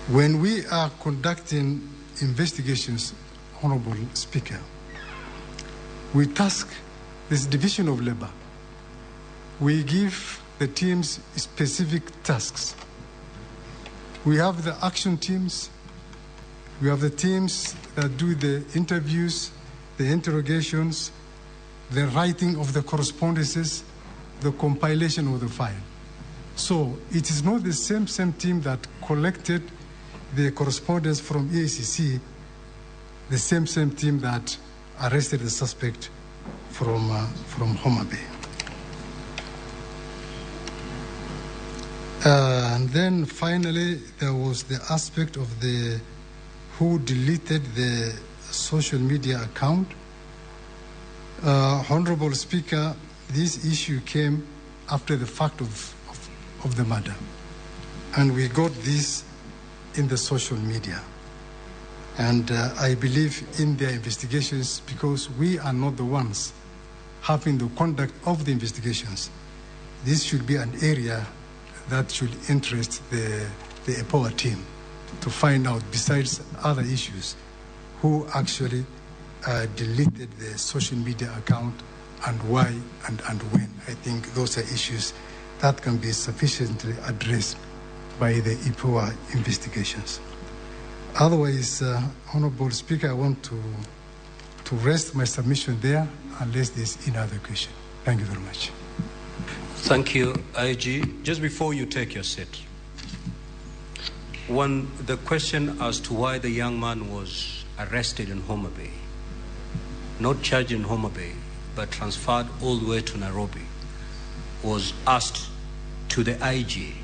When we are conducting investigations, Honorable Speaker, we task this division of labor. We give the teams specific tasks. We have the action teams. We have the teams that do the interviews, the interrogations, the writing of the correspondences, the compilation of the file. So it is not the same team that collected the correspondence from EACC, the same team that arrested the suspect from Homa Bay. And then finally, there was the aspect of the who deleted the social media account. Honorable Speaker, this issue came after the fact of the murder. And we got this in the social media. And I believe in their investigations, because we are not the ones having the conduct of the investigations. This should be an area that should interest the IPOA team to find out, besides other issues, who actually deleted the social media account and why and when. I think those are issues that can be sufficiently addressed by the IPOA investigations. Otherwise, Honorable Speaker, I want to rest my submission there unless there's another question. Thank you very much. Thank you, IG. Just before you take your seat, the question as to why the young man was arrested in Homa Bay, not charged in Homa Bay, but transferred all the way to Nairobi, was asked to the IG.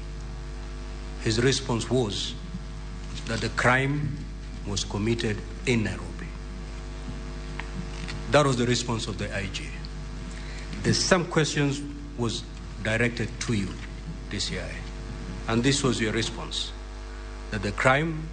His response was that the crime was committed in Nairobi. That was the response of the IG. There's some questions was directed to you, DCI, and this was your response, that the crime